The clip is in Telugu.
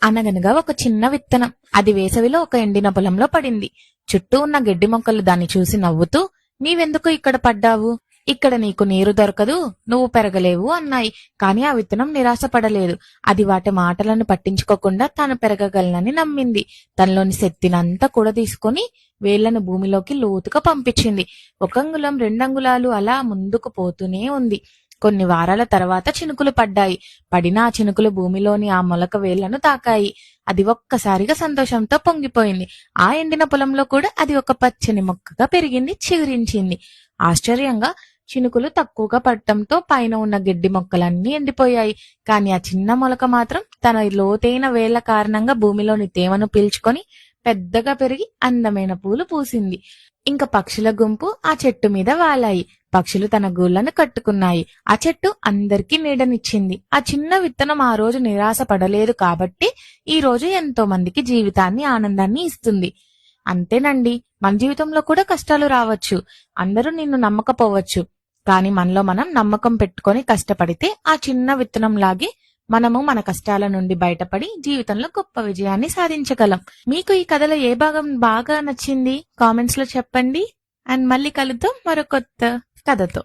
అనగనగా ఒక చిన్న విత్తనం. అది వేసవిలో ఒక ఎండిన పొలంలో పడింది. చుట్టూ ఉన్న గడ్డి మొక్కలు దాన్ని చూసి నవ్వుతూ, నీవెందుకు ఇక్కడ పడ్డావు? ఇక్కడ నీకు నీరు దొరకదు, నువ్వు పెరగలేవు అన్నాయి. కాని ఆ విత్తనం నిరాశపడలేదు. అది వాటి మాటలను పట్టించుకోకుండా తాను పెరగగలనని నమ్మింది. తనలోని శక్తినంతా కూడా తీసుకొని వేళ్లను భూమిలోకి లోతుగా పంపించింది. 1 అంగుళం 2 అంగుళాలు అలా ముందుకు పోతూనే ఉంది. కొన్ని వారాల తర్వాత చినుకులు పడ్డాయి. పడిన ఆ చినుకులు భూమిలోని ఆ మొలక వేళ్లను తాకాయి. అది ఒక్కసారిగా సంతోషంతో పొంగిపోయింది. ఆ ఎండిన పొలంలో కూడా అది ఒక పచ్చని మొక్కగా పెరిగింది, చిగురించింది. ఆశ్చర్యంగా చినుకులు తక్కువగా పడటంతో పైన ఉన్న గడ్డి మొక్కలన్నీ ఎండిపోయాయి. కాని ఆ చిన్న మొలక మాత్రం తన లోతైన వేళ్ల కారణంగా భూమిలోని తేమను పీల్చుకొని పెద్దగా పెరిగి అందమైన పూలు పూసింది. ఇంక పక్షుల గుంపు ఆ చెట్టు మీద వాలాయి. పక్షులు తన గూళ్లను కట్టుకున్నాయి. ఆ చెట్టు అందరికీ నీడనిచ్చింది. ఆ చిన్న విత్తనం ఆ రోజు నిరాశ పడలేదు కాబట్టి ఈ రోజు ఎంతో మందికి జీవితాన్ని, ఆనందాన్ని ఇస్తుంది. అంతేనండి, మన జీవితంలో కూడా కష్టాలు రావచ్చు. అందరూ నిన్ను నమ్మకపోవచ్చు. కానీ మనలో మనం నమ్మకం పెట్టుకొని కష్టపడితే ఆ చిన్న విత్తనం లాగే మనము మన కష్టాల నుండి బయటపడి జీవితంలో గొప్ప విజయాన్ని సాధించగలం. మీకు ఈ కథలో ఏ భాగం బాగా నచ్చింది కామెంట్స్ లో చెప్పండి. అండ్ మళ్ళీ కలుద్దాం మరో కొత్త కథతో.